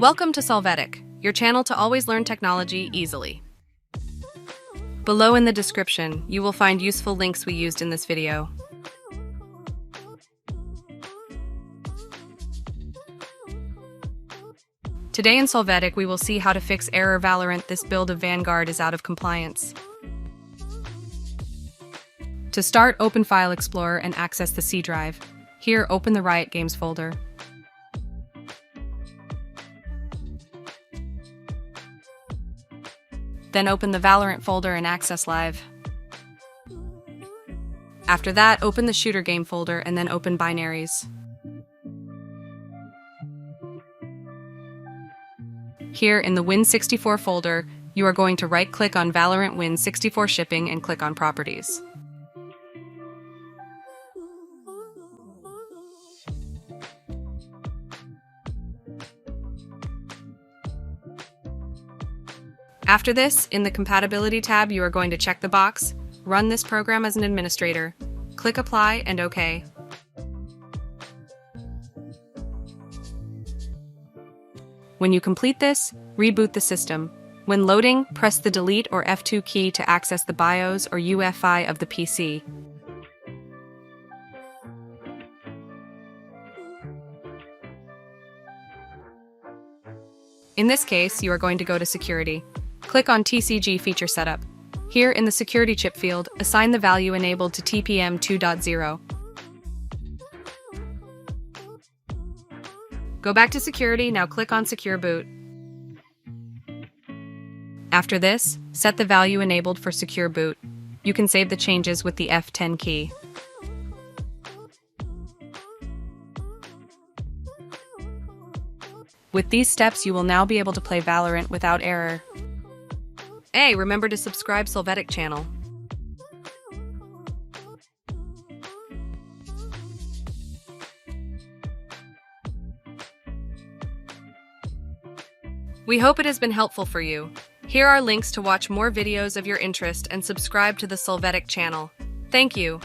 Welcome to Solvetic, your channel to always learn technology easily. Below in the description, you will find useful links we used in this video. Today in Solvetic, we will see how to fix error Valorant. This build of Vanguard is out of compliance. To start, open File Explorer and access the C drive. Here, open the Riot Games folder. Then open the Valorant folder and access Live. After that, open the Shooter Game folder and then open Binaries. Here in the Win64 folder, you are going to right-click on Valorant Win64 Shipping and click on Properties. After this, in the Compatibility tab, you are going to check the box, Run this program as an administrator. Click Apply and OK. When you complete this, reboot the system. When loading, press the Delete or F2 key to access the BIOS or UEFI of the PC. In this case, you are going to go to Security. Click on TCG Feature Setup. Here in the Security Chip field, assign the value enabled to TPM 2.0. Go back to Security, now click on Secure Boot. After this, set the value enabled for Secure Boot. You can save the changes with the F10 key. With these steps, you will now be able to play Valorant without error. Hey, remember to subscribe Solvetic channel. We hope it has been helpful for you. Here are links to watch more videos of your interest and subscribe to the Solvetic channel. Thank you.